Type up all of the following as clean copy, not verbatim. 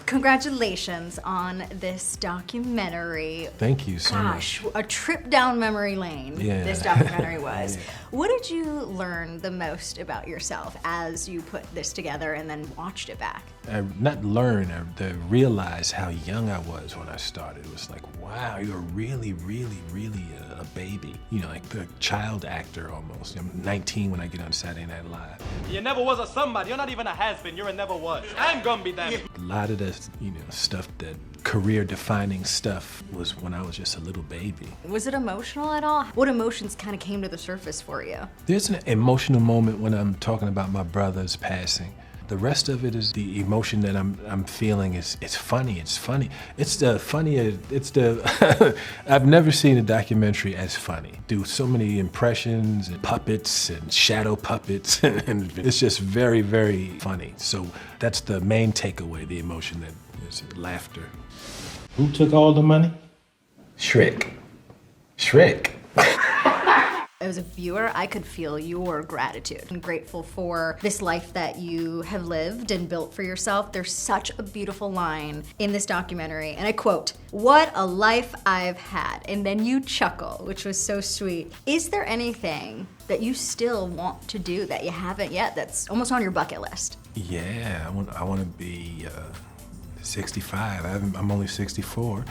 Congratulations on this documentary. Thank you so much. Gosh, a trip down memory lane, this documentary was. What did you learn the most about yourself as you put this together and then watched it back? Not learn, I realized how young I was when I started. It was like, wow, you're really, really, really a baby. You know, like the child actor almost. I'm 19 when I get on Saturday Night Live. You never was a somebody. You're not even a has-been. You're a never was. I'm gonna be that. A lot of the, stuff that career-defining stuff was when I was just a little baby. Was it emotional at all? What emotions kind of came to the surface for you? There's an emotional moment when I'm talking about my brother's passing. The rest of it is the emotion that I'm feeling is it's funny. It's the I've never seen a documentary as funny. Do so many impressions and puppets and shadow puppets and it's just very, very funny. So that's the main takeaway, the emotion that is laughter. Who took all the money? Shrek. Shrek. As a viewer, I could feel your gratitude. I'm grateful for this life that you have lived and built for yourself. There's such a beautiful line in this documentary, and I quote, "What a life I've had." And then you chuckle, which was so sweet. Is there anything that you still want to do that you haven't yet that's almost on your bucket list? Yeah, I want to be 65. I'm only 64.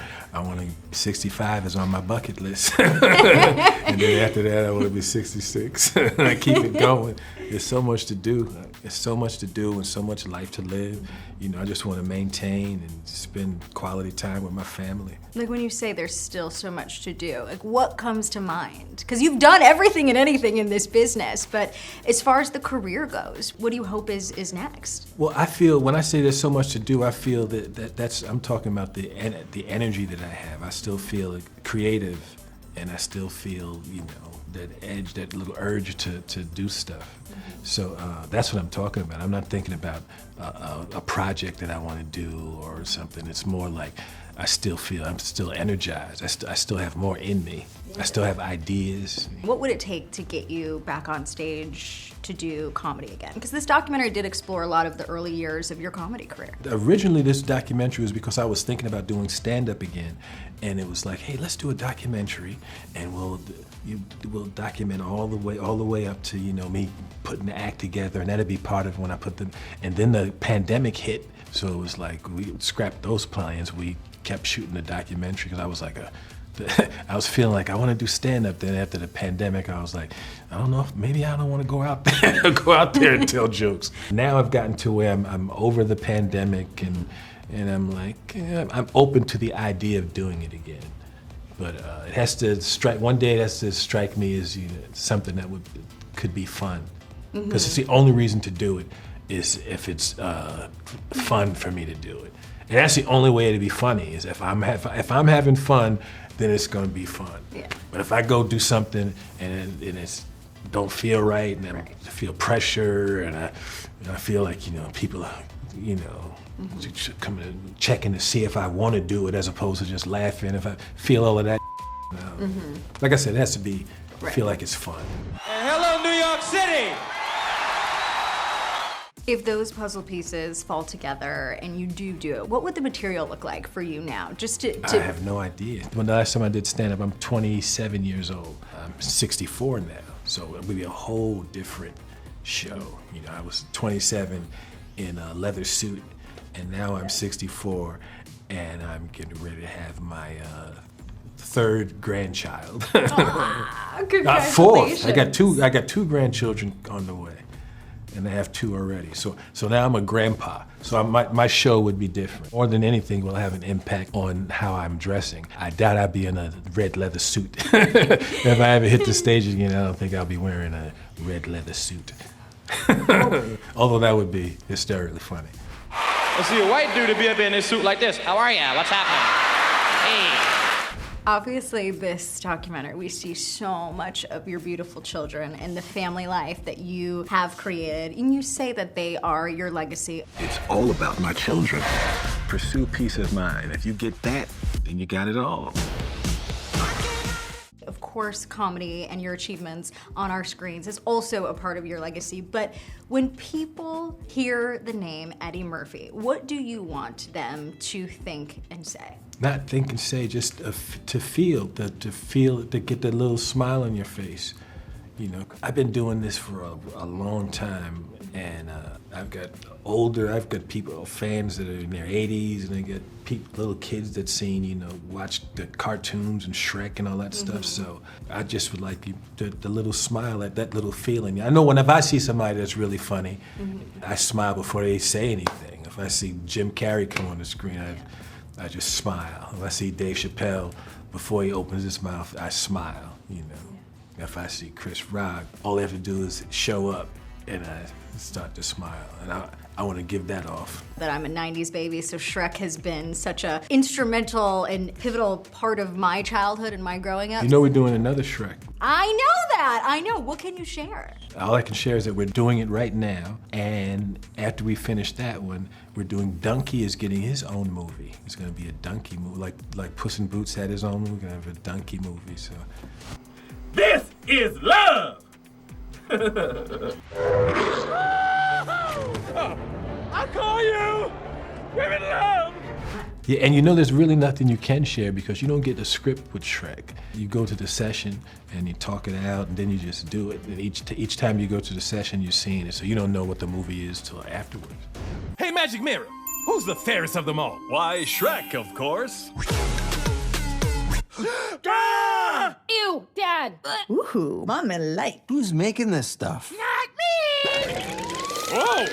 65 is on my bucket list. And then after that, I want to be 66. I keep it going. There's so much to do. There's so much to do and so much life to live. You know, I just want to maintain and spend quality time with my family. Like when you say there's still so much to do, like what comes to mind? Because you've done everything and anything in this business, but as far as the career goes, what do you hope is next? Well, I feel, when I say there's so much to do, I feel that's I'm talking about the energy that I have. I still feel creative, and I still feel, that edge, that little urge to do stuff. So that's what I'm talking about. I'm not thinking about a project that I want to do or something. It's more like I still feel I'm still energized. I still have more in me. I still have ideas. What would it take to get you back on stage to do comedy again? Because this documentary did explore a lot of the early years of your comedy career. Originally, this documentary was because I was thinking about doing stand-up again, and it was like, hey, let's do a documentary, and we'll document all the way up to me putting the act together, and that'd be part of when I put them. And then the pandemic hit, so it was like we scrapped those plans. We kept shooting the documentary because I was like I was feeling like I want to do stand-up. Then after the pandemic, I was like, I don't know, maybe I don't want to go out there and tell jokes. Now I've gotten to where I'm over the pandemic, and I'm like, I'm open to the idea of doing it again. But it has to strike, one day it has to strike me as something that could be fun. Because it's the only reason to do it is if it's fun for me to do it. And that's the only way to be funny, is if I'm having fun, then it's gonna be fun. Yeah. But if I go do something and it's don't feel right, and I feel pressure, and I feel like people come and checking to see if I want to do it as opposed to just laughing. If I feel all of that, like I said, it has to be feel like it's fun. And hello, New York City. If those puzzle pieces fall together and you do it, what would the material look like for you now? I have no idea. When the last time I did stand-up, I'm 27 years old. I'm 64 now, so it would be a whole different show. I was 27 in a leather suit, and now I'm 64, and I'm getting ready to have my third grandchild. Fourth. I got two grandchildren on the way. And I have 2 already. So now I'm a grandpa. So my show would be different. More than anything, it will have an impact on how I'm dressing. I doubt I'd be in a red leather suit. If I ever hit the stage again, I don't think I'll be wearing a red leather suit. Although that would be hysterically funny. I see a white dude to be up in his suit like this. How are ya? What's happening? Hey. Obviously, this documentary, we see so much of your beautiful children and the family life that you have created, and you say that they are your legacy. It's all about my children. Pursue peace of mind. If you get that, then you got it all. Of course, comedy and your achievements on our screens is also a part of your legacy, but when people hear the name Eddie Murphy, what do you want them to think and say? Not think and say, just to feel, to get that little smile on your face. You know, I've been doing this for a long time, and I've got people, fans that are in their 80s, and I got little kids that watch the cartoons and Shrek and all that stuff. So I just would like the little smile, that little feeling. I know whenever I see somebody that's really funny, I smile before they say anything. If I see Jim Carrey come on the screen, I just smile. If I see Dave Chappelle, before he opens his mouth, I smile, If I see Chris Rock, all they have to do is show up and I start to smile. And I want to give that off. That I'm a 90s baby, so Shrek has been such a instrumental and pivotal part of my childhood and my growing up. You know we're doing another Shrek. I know that, I know. What can you share? All I can share is that we're doing it right now, and after we finish that one, we're doing Donkey is getting his own movie. It's gonna be a donkey movie, like Puss in Boots had his own movie, we're gonna have a donkey movie, so. This is love! I call you! We're in love! Yeah, and there's really nothing you can share because you don't get the script with Shrek. You go to the session and you talk it out and then you just do it. And each time you go to the session, you're seeing it, so you don't know what the movie is till afterwards. Hey, Magic Mirror, who's the fairest of them all? Why, Shrek, of course. Ah! Ew, Dad! Ooh, mommy like. Who's making this stuff? Not me! Whoa!